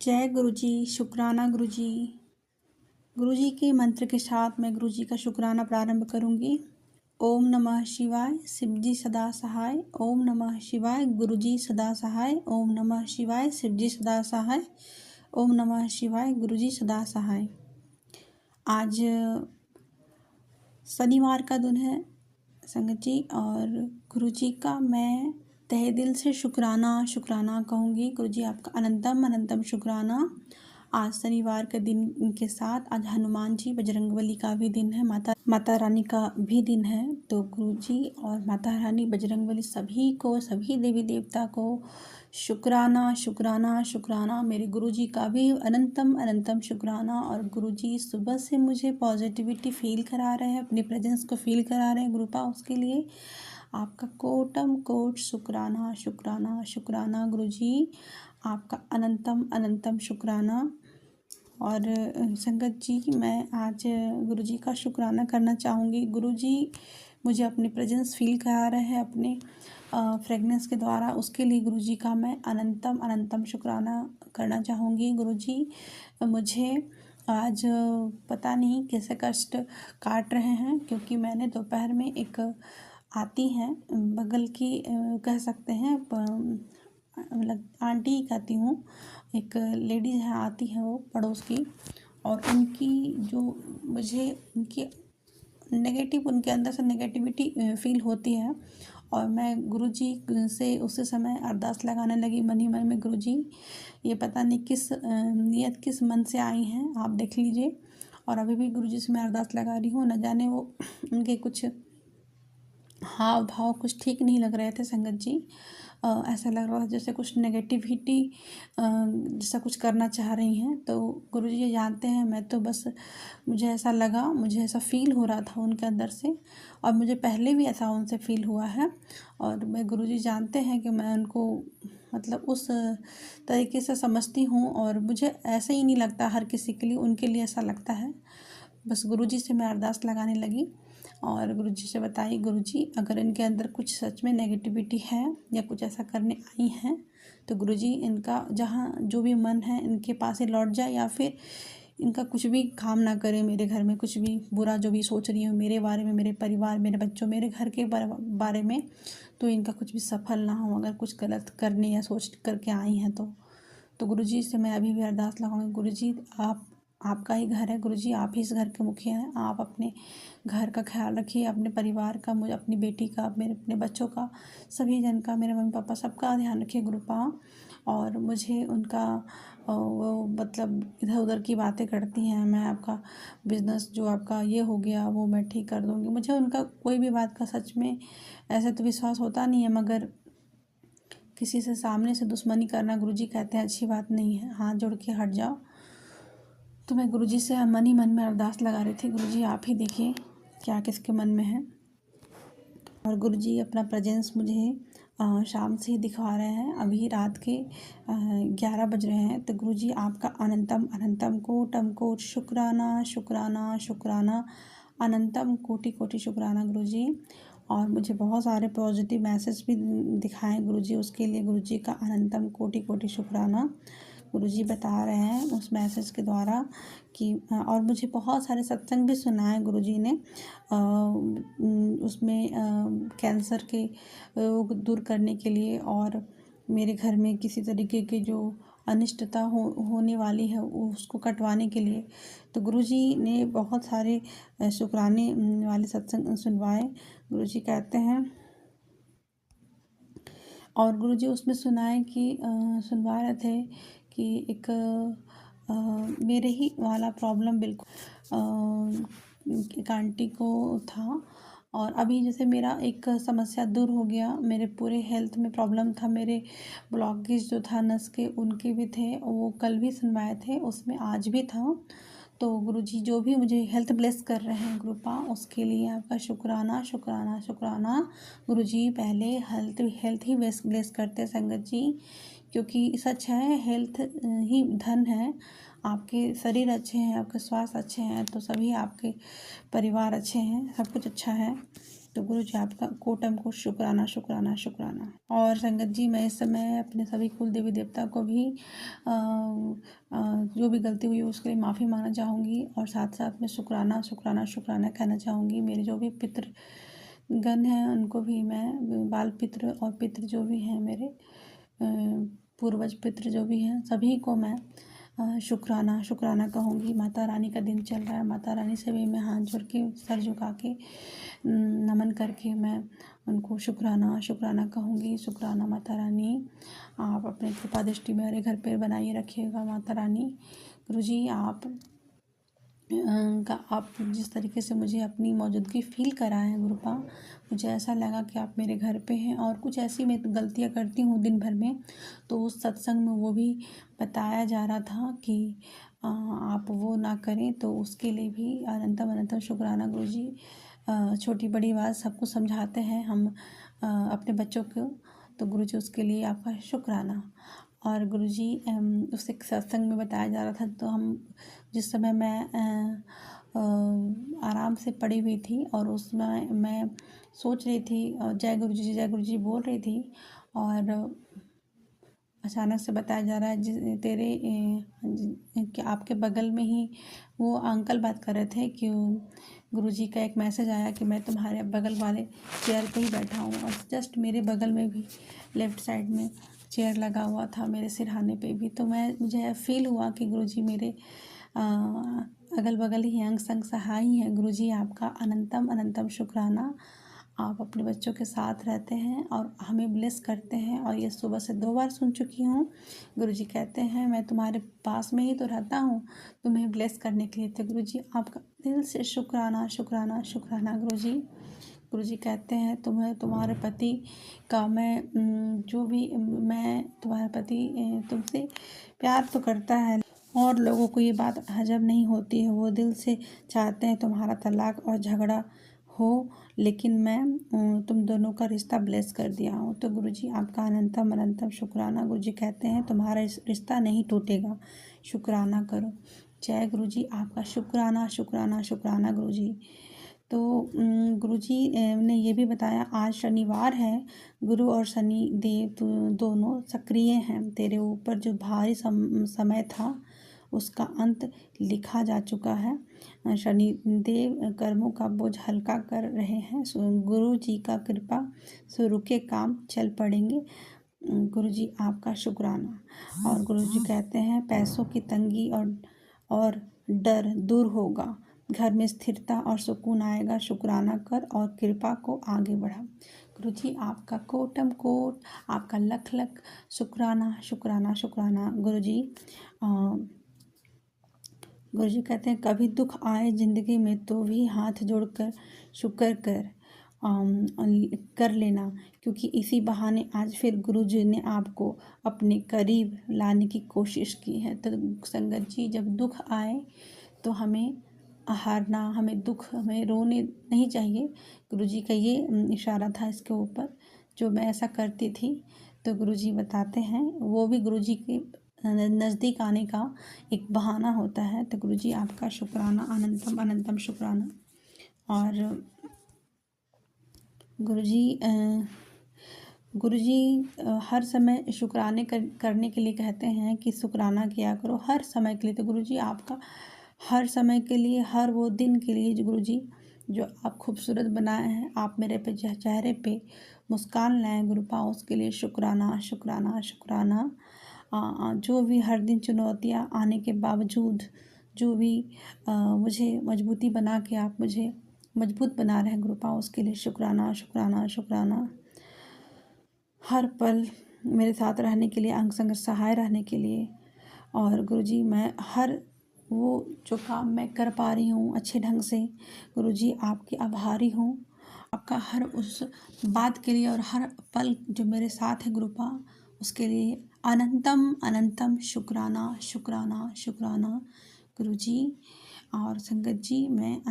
जय गुरु जी। शुक्राना गुरु जी। गुरु जी के मंत्र के साथ मैं गुरु जी का शुक्राना प्रारंभ करूंगी। ओम नमः शिवाय, शिव जी सदा सहाय। ओम नमः शिवाय, गुरु जी सदा सहाय। ओम नमः शिवाय, शिव जी सदा सहाय। ओम नमः शिवाय, गुरु जी सदा सहाय। आज शनिवार का दिन है संगत जी, और गुरु जी का मैं तहे दिल से शुक्राना कहूँगी। गुरु जी आपका अनंतम अनंतम शुक्राना। आज शनिवार के दिन के साथ आज हनुमान जी बजरंगबली का भी दिन है, माता रानी का भी दिन है। तो गुरु जी और माता रानी बजरंगबली सभी को, सभी देवी देवता को शुक्राना शुक्राना शुक्राना। मेरे गुरु जी का भी अनंतम अनंतम शुक्राना। और गुरु जी सुबह से मुझे पॉजिटिविटी फील करा रहे हैं, अपनी प्रेजेंस को फील करा रहे हैं गुरुपा, उसके लिए आपका कोटम कोट शुक्राना शुक्राना शुक्राना। गुरु जी आपका अनंतम अनंतम शुक्राना। और संगत जी, मैं आज गुरु जी का शुक्राना करना चाहूँगी। गुरु जी मुझे अपनी प्रेजेंस फील करा रहे हैं अपने फ्रेगनेंस के द्वारा, उसके लिए गुरु जी का मैं अनंतम अनंतम शुक्राना करना चाहूँगी। गुरु जी मुझे आज पता नहीं कैसे कष्ट काट रहे हैं, क्योंकि मैंने दोपहर में एक आती हैं बगल की, कह सकते हैं मतलब आंटी ही कहती हूँ, एक लेडीज़ है, आती है वो पड़ोस की, और उनकी जो मुझे उनकी नेगेटिव, उनके अंदर से नेगेटिविटी फील होती है। और मैं गुरुजी से उसी समय अरदास लगाने लगी मन ही मन में, गुरुजी ये पता नहीं किस नियत किस मन से आई हैं, आप देख लीजिए। और अभी भी गुरुजी से मैं अरदास लगा रही हूँ। न जाने वो उनके कुछ हाव भाव कुछ ठीक नहीं लग रहे थे संगत जी। ऐसा लग रहा था जैसे कुछ नेगेटिविटी जैसा कुछ करना चाह रही हैं। तो गुरुजी ये जानते हैं, मैं तो बस मुझे ऐसा लगा, मुझे ऐसा फील हो रहा था उनके अंदर से, और मुझे पहले भी ऐसा उनसे फील हुआ है। और मैं गुरुजी जानते हैं कि मैं उनको मतलब उस तरीके से समझती हूँ, और मुझे ऐसे ही नहीं लगता हर किसी के लिए, उनके लिए ऐसा लगता है। बस गुरुजी से मैं अरदास लगाने लगी और गुरुजी से बताई, गुरुजी अगर इनके अंदर कुछ सच में नेगेटिविटी है या कुछ ऐसा करने आई हैं, तो गुरुजी इनका जहाँ जो भी मन है इनके पास ही लौट जाए, या फिर इनका कुछ भी काम ना करे, मेरे घर में कुछ भी बुरा जो भी सोच रही हूँ मेरे बारे में, मेरे परिवार, मेरे बच्चों, मेरे घर के बारे में, तो इनका कुछ भी सफल ना हो अगर कुछ गलत करने या सोच करके आई हैं तो गुरुजी से मैं अभी भी अरदास लगाऊंगी। गुरुजी आपका ही घर है, गुरुजी आप ही इस घर के मुखिया हैं, आप अपने घर का ख्याल रखिए, अपने परिवार का, मुझे अपनी बेटी का, मेरे अपने बच्चों का, सभी जन का, मेरे मम्मी पापा सबका ध्यान रखिए गुरुपा। और मुझे उनका वो मतलब इधर उधर की बातें करती हैं, मैं आपका बिज़नेस जो आपका ये हो गया वो मैं ठीक कर दूँगी, मुझे उनका कोई भी बात का सच में ऐसे तो विश्वास होता नहीं है, मगर किसी से सामने से दुश्मनी करना गुरुजी कहते हैं अच्छी बात नहीं है, हाथ जोड़ के हट जाओ। तो मैं गुरुजी से मन ही मन में अरदास लगा रही थी, गुरुजी आप ही देखिए क्या किसके मन में है। और गुरुजी अपना प्रेजेंस मुझे शाम से ही दिखा रहे हैं, अभी रात के 11 बज रहे हैं। तो गुरुजी आपका अनंतम अनंतम कोटम कोट शुक्राना शुक्राना शुक्राना, अनंतम कोटि कोटि शुक्राना गुरुजी। और मुझे बहुत सारे पॉजिटिव मैसेज भी दिखाएं गुरुजी, उसके लिए गुरुजी का अनंतम कोटि कोटि शुक्राना। गुरुजी बता रहे हैं उस मैसेज के द्वारा कि और मुझे बहुत सारे सत्संग भी सुनाए गुरुजी ने, उसमें कैंसर के रोग दूर करने के लिए, और मेरे घर में किसी तरीके की जो अनिष्टता होने वाली है उसको कटवाने के लिए। तो गुरुजी ने बहुत सारे शुक्राने वाले सत्संग सुनवाए, गुरुजी कहते हैं। और गुरुजी उसमें सुनाए कि सुनवा रहे थे कि एक मेरे ही वाला प्रॉब्लम बिल्कुल एक आंटी को था, और अभी जैसे मेरा एक समस्या दूर हो गया, मेरे पूरे हेल्थ में प्रॉब्लम था, मेरे ब्लॉकेज जो था नस के उनके भी थे, वो कल भी सुनवाए थे, उसमें आज भी था। तो गुरुजी जो भी मुझे हेल्थ ब्लेस कर रहे हैं कृपा, उसके लिए आपका शुक्राना शुक्राना शुक्राना। गुरुजी पहले हेल्थ ही ब्लेस करते संगत जी, क्योंकि सच है हेल्थ ही धन है। आपके शरीर अच्छे हैं, आपके स्वास्थ्य अच्छे हैं, तो सभी आपके परिवार अच्छे हैं, सब कुछ अच्छा है। तो गुरु जी आपका कोटम को शुक्राना शुक्राना शुक्राना। और संगत जी, मैं इस समय अपने सभी कुल देवी देवता को भी जो भी गलती हुई उसके लिए माफ़ी मांगना चाहूँगी, और साथ साथ में शुक्राना शुक्राना शुक्राना कहना चाहूँगी। मेरे जो भी पितृगण हैं उनको भी मैं, बाल पितृ और पितृ जो भी हैं मेरे, पूर्वज पितृ जो भी हैं, सभी को मैं शुक्राना शुक्राना कहूँगी। माता रानी का दिन चल रहा है, माता रानी से भी मैं हाथ जोड़ के, सर झुका के, नमन करके मैं उनको शुक्राना शुक्राना कहूँगी। शुक्राना माता रानी, आप अपने कृपा दृष्टि मेरे घर पे बनाइए रखिएगा माता रानी। गुरुजी आप जिस तरीके से मुझे अपनी मौजूदगी फील कराए हैं गुरुपा, मुझे ऐसा लगा कि आप मेरे घर पे हैं। और कुछ ऐसी मैं गलतियाँ करती हूँ दिन भर में, तो उस सत्संग में वो भी बताया जा रहा था कि आप वो ना करें, तो उसके लिए भी अनंतम अनंतम शुक्राना गुरुजी। छोटी बड़ी बात सबको समझाते हैं हम अपने बच्चों को, तो गुरुजी उसके लिए आपका शुक्राना। और गुरुजी उस एक सत्संग में बताया जा रहा था, तो हम जिस समय मैं आराम से पड़ी हुई थी और उसमें मैं सोच रही थी, जय गुरुजी बोल रही थी, और अचानक से बताया जा रहा है तेरे कि आपके बगल में ही वो अंकल बात कर रहे थे कि गुरुजी का एक मैसेज आया कि मैं तुम्हारे बगल वाले चेयर पे ही बैठा हूँ। और जस्ट मेरे बगल में भी लेफ़्ट साइड में चेयर लगा हुआ था, मेरे सिरहाने पे भी। तो मुझे फील हुआ कि गुरुजी मेरे अगल बगल ही अंग संग सहाय ही हैं। गुरुजी आपका अनंतम अनंतम शुक्राना। आप अपने बच्चों के साथ रहते हैं और हमें ब्लेस करते हैं, और ये सुबह से 2 बार सुन चुकी हूँ। गुरुजी कहते हैं मैं तुम्हारे पास में ही तो रहता हूँ, तुम्हें ब्लेस करने के लिए। तो गुरुजी आपका दिल से शुक्राना शुक्राना शुक्राना गुरुजी। गुरुजी कहते हैं तुम्हारे पति का जो भी मैं तुम्हारा पति तुमसे प्यार तो करता है, और लोगों को ये बात हजम नहीं होती है। वो दिल से चाहते हैं तुम्हारा तलाक और झगड़ा हो, लेकिन मैं तुम दोनों का रिश्ता ब्लेस कर दिया हूँ। तो गुरुजी आपका अनंतम अनंतम शुक्राना। गुरुजी कहते हैं तुम्हारा रिश्ता नहीं टूटेगा, शुक्राना करो। जय गुरुजी आपका शुक्राना शुक्राना शुक्राना गुरुजी। तो गुरुजी ने ये भी बताया आज शनिवार है, गुरु और शनि देव दोनों सक्रिय हैं। तेरे ऊपर जो भारी समय था उसका अंत लिखा जा चुका है। शनि देव कर्मों का बोझ हल्का कर रहे हैं। गुरु जी का कृपा से रुके काम चल पड़ेंगे। गुरु जी आपका शुक्राना। और गुरु जी कहते हैं पैसों की तंगी और डर दूर होगा, घर में स्थिरता और सुकून आएगा। शुक्राना कर और कृपा को आगे बढ़ा। गुरु जी आपका कोटम कोट, आपका लख लख शुक्राना शुक्राना शुक्राना गुरु जी। गुरु जी कहते हैं कभी दुख आए ज़िंदगी में तो भी हाथ जोड़कर शुक्र कर लेना, क्योंकि इसी बहाने आज फिर गुरु जी ने आपको अपने करीब लाने की कोशिश की है। तो संगत जी, जब दुख आए तो हमें हारना, हमें रोने नहीं चाहिए। गुरु जी का ये इशारा था इसके ऊपर, जो मैं ऐसा करती थी। तो गुरु जी बताते हैं वो भी गुरु जी के नज़दीक आने का एक बहाना होता है। तो गुरु जी आपका शुक्राना, अनंतम अनंतम शुक्राना। और गुरु जी हर समय शुक्राने करने के लिए कहते हैं कि शुक्राना किया करो हर समय के लिए। तो गुरु जी आपका हर समय के लिए, हर वो दिन के लिए गुरु जी जो आप खूबसूरत बनाए हैं, आप मेरे पे चेहरे पे मुस्कान लाएं गुरुपा, उसके लिए शुक्राना शुक्राना शुक्राना। जो भी हर दिन चुनौतियाँ आने के बावजूद जो भी मुझे मजबूती बना के आप मुझे मजबूत बना रहे हैं गुरुपा, उसके लिए शुक्राना शुक्राना शुक्राना। हर पल मेरे साथ रहने के लिए, अंग संग सहाय रहने के लिए। और गुरुजी मैं हर वो जो काम मैं कर पा रही हूँ अच्छे ढंग से, गुरुजी आपकी आभारी हूँ। आपका हर उस बात के लिए और हर पल जो मेरे साथ है गुरुपा, उसके लिए अनंतम अनंतम शुक्राना शुक्राना शुक्राना गुरुजी। और संगत जी, मैं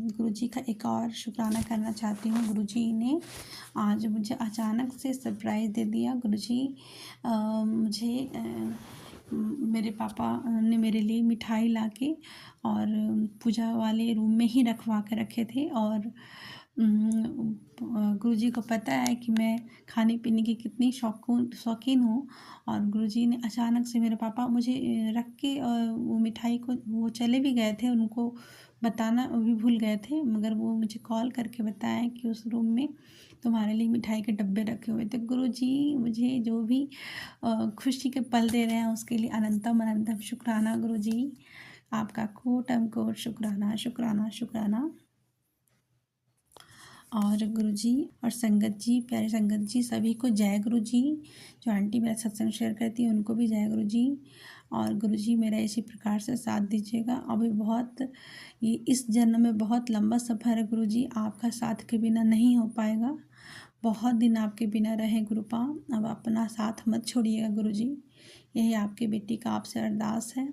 गुरुजी का एक और शुक्राना करना चाहती हूँ। गुरुजी ने आज मुझे अचानक से सरप्राइज़ दे दिया। गुरुजी मुझे मेरे पापा ने मेरे लिए मिठाई लाके और पूजा वाले रूम में ही रखवा के रखे थे, और गुरुजी को पता है कि मैं खाने पीने की कितनी शौकीन हूँ, और गुरुजी ने अचानक से मेरे पापा मुझे रख के वो मिठाई को, वो चले भी गए थे, उनको बताना भी भूल गए थे, मगर वो मुझे कॉल करके बताया कि उस रूम में तुम्हारे लिए मिठाई के डब्बे रखे हुए थे। गुरुजी मुझे जो भी खुशी के पल दे रहे हैं उसके लिए अनंतम अनंतम शुक्राना गुरुजी। आपका कोटम कोट शुक्राना शुक्राना शुक्राना। और गुरुजी और संगत जी, प्यारे संगत जी, सभी को जय गुरुजी। जो आंटी मेरा सत्संग शेयर करती है उनको भी जय गुरुजी। और गुरुजी मेरा इसी प्रकार से साथ दीजिएगा। अभी बहुत, ये इस जन्म में बहुत लंबा सफ़र है गुरुजी, आपका साथ के बिना नहीं हो पाएगा। बहुत दिन आपके बिना रहे गुरुपा, अब अपना साथ मत छोड़िएगा गुरुजी। यही आपकी बेटी का आपसे अरदास है,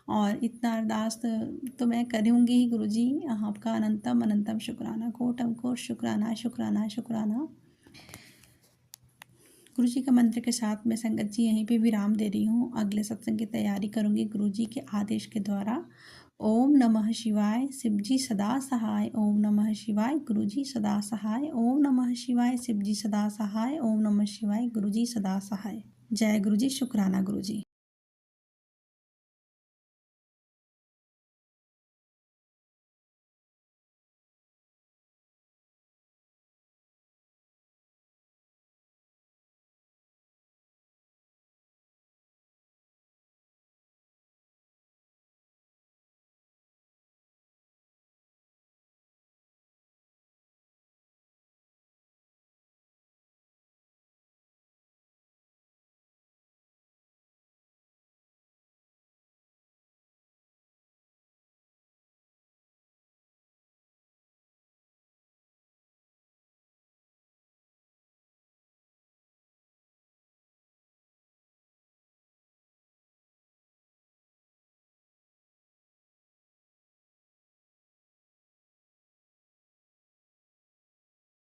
और इतना अरदास तो मैं करूँगी ही गुरुजी। आपका अनंतम अनंतम शुक्राना, कोटम कोट शुक्राना शुक्राना शुक्राना। गुरुजी का मंत्र के साथ मैं संगत जी यहीं पे विराम दे रही हूँ। अगले सत्संग की तैयारी करूँगी गुरुजी के आदेश के द्वारा। ओम नमः शिवाय, शिव जी सदा सहाय। ओम नमः शिवाय, गुरुजी सदा सहाय। ओम नमः शिवाय, शिव जी सदा सहाय। ओम नमः शिवाय, गुरुजी सदा सहाय। जय गुरुजी, शुक्राना गुरुजी।